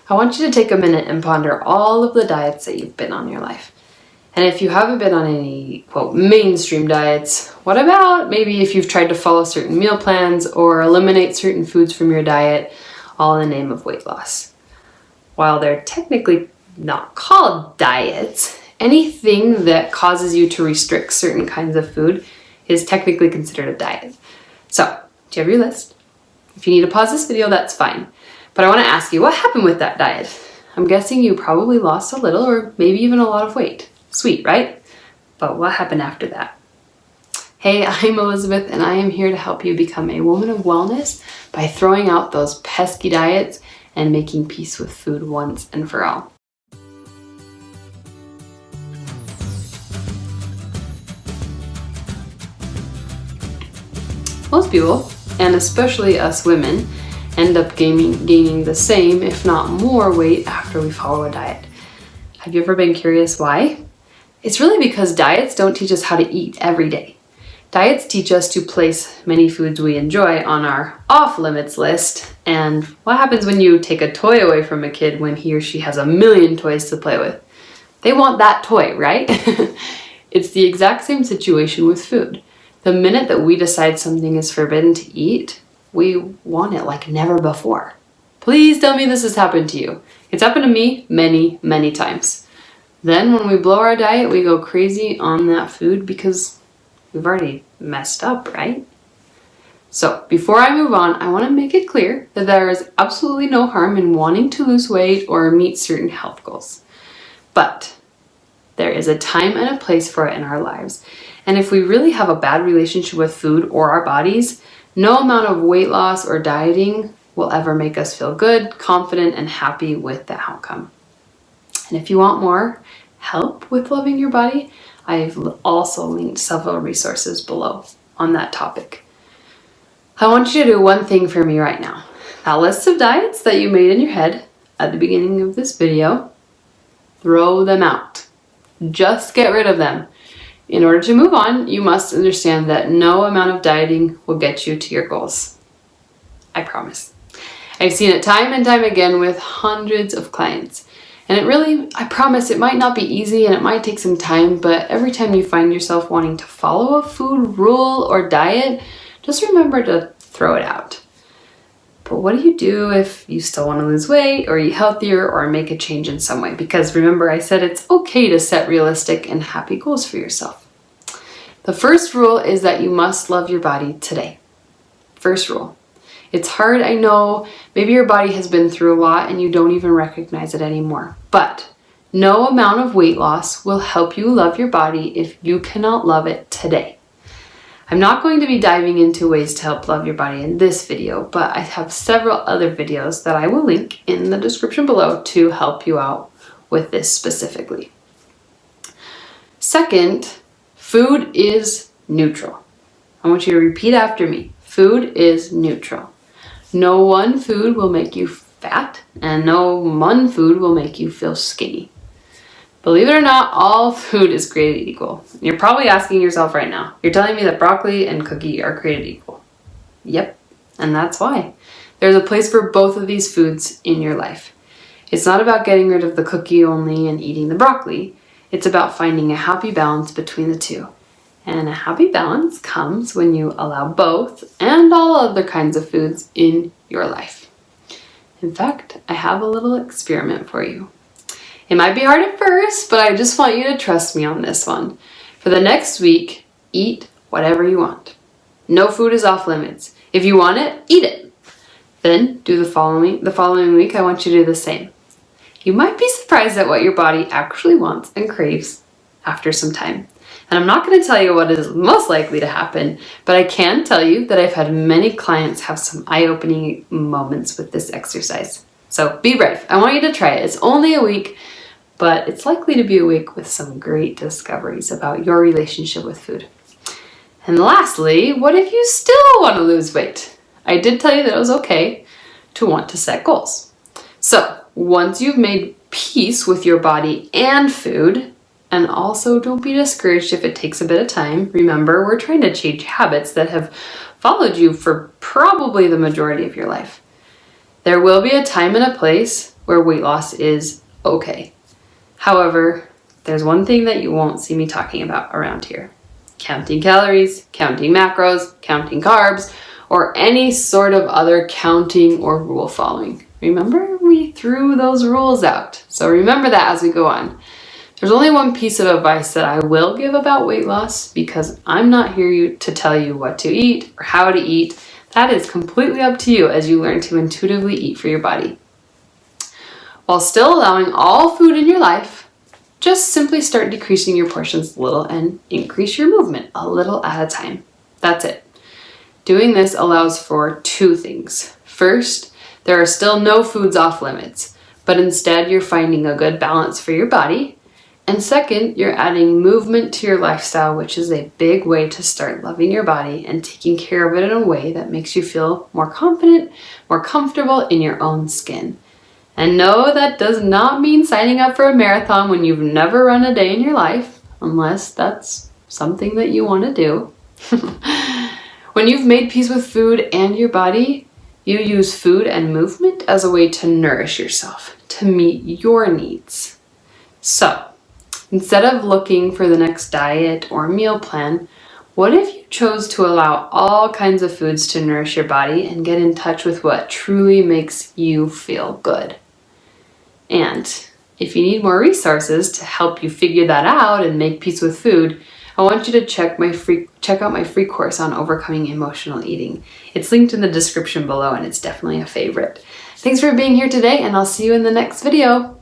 I want you to take a minute and ponder all of the diets that you've been on in your life. And if you haven't been on any, quote, mainstream diets, what about maybe if you've tried to follow certain meal plans or eliminate certain foods from your diet, all in the name of weight loss? While they're technically not called diets, anything that causes you to restrict certain kinds of food is technically considered a diet. So, do you have your list? If you need to pause this video, that's fine. But I want to ask you, what happened with that diet? I'm guessing you probably lost a little or maybe even a lot of weight. Sweet, right? But what happened after that? Hey, I'm Elizabeth, and I am here to help you become a woman of wellness by throwing out those pesky diets and making peace with food once and for all. Most people, and especially us women, end up gaining the same, if not more, weight after we follow a diet. Have you ever been curious why? It's really because diets don't teach us how to eat every day. Diets teach us to place many foods we enjoy on our off-limits list. And what happens when you take a toy away from a kid when he or she has a million toys to play with? They want that toy, right? It's the exact same situation with food. The minute that we decide something is forbidden to eat, we want it like never before. Please tell me this has happened to you. It's happened to me many, many times. Then when we blow our diet, we go crazy on that food because we've already messed up, right? So before I move on, I want to make it clear that there is absolutely no harm in wanting to lose weight or meet certain health goals. But there is a time and a place for it in our lives. And if we really have a bad relationship with food or our bodies, no amount of weight loss or dieting will ever make us feel good, confident, and happy with the outcome. And if you want more help with loving your body, I've also linked several resources below on that topic. I want you to do one thing for me right now. That list of diets that you made in your head at the beginning of this video, throw them out. Just get rid of them. In order to move on, you must understand that no amount of dieting will get you to your goals. I promise. I've seen it time and time again with hundreds of clients. And I promise it might not be easy and it might take some time, but every time you find yourself wanting to follow a food rule or diet, just remember to throw it out. But what do you do if you still want to lose weight or eat healthier or make a change in some way? Because remember, I said it's okay to set realistic and happy goals for yourself. The first rule is that you must love your body today. First rule. It's hard, I know. Maybe your body has been through a lot and you don't even recognize it anymore. But no amount of weight loss will help you love your body if you cannot love it today. I'm not going to be diving into ways to help love your body in this video, but I have several other videos that I will link in the description below to help you out with this specifically. Second, food is neutral. I want you to repeat after me. Food is neutral. No one food will make you fat, and no one food will make you feel skinny. Believe it or not, all food is created equal. You're probably asking yourself right now, you're telling me that broccoli and cookie are created equal. Yep, and that's why. There's a place for both of these foods in your life. It's not about getting rid of the cookie only and eating the broccoli. It's about finding a happy balance between the two. And a happy balance comes when you allow both and all other kinds of foods in your life. In fact, I have a little experiment for you. It might be hard at first, but I just want you to trust me on this one. For the next week, eat whatever you want. No food is off limits. If you want it, eat it. Then do the following week, I want you to do the same. You might be surprised at what your body actually wants and craves after some time. And I'm not going to tell you what is most likely to happen, but I can tell you that I've had many clients have some eye-opening moments with this exercise. So be brave. I want you to try it. It's only a week, but it's likely to be a week with some great discoveries about your relationship with food. And lastly, what if you still want to lose weight? I did tell you that it was okay to want to set goals. So once you've made peace with your body and food, and also don't be discouraged if it takes a bit of time. Remember, we're trying to change habits that have followed you for probably the majority of your life. There will be a time and a place where weight loss is okay. However, there's one thing that you won't see me talking about around here. Counting calories, counting macros, counting carbs, or any sort of other counting or rule following. Remember, we threw those rules out. So remember that as we go on. There's only one piece of advice that I will give about weight loss, because I'm not here to tell you what to eat or how to eat. That is completely up to you as you learn to intuitively eat for your body. While still allowing all food in your life, just simply start decreasing your portions a little and increase your movement a little at a time. That's it. Doing this allows for two things. First, there are still no foods off limits, but instead you're finding a good balance for your body. And second, you're adding movement to your lifestyle, which is a big way to start loving your body and taking care of it in a way that makes you feel more confident, more comfortable in your own skin. And no, that does not mean signing up for a marathon when you've never run a day in your life, unless that's something that you want to do. When you've made peace with food and your body, you use food and movement as a way to nourish yourself, to meet your needs. So, instead of looking for the next diet or meal plan, what if you chose to allow all kinds of foods to nourish your body and get in touch with what truly makes you feel good? And if you need more resources to help you figure that out and make peace with food, I want you to check out my free course on overcoming emotional eating. It's linked in the description below, and it's definitely a favorite. Thanks for being here today, and I'll see you in the next video.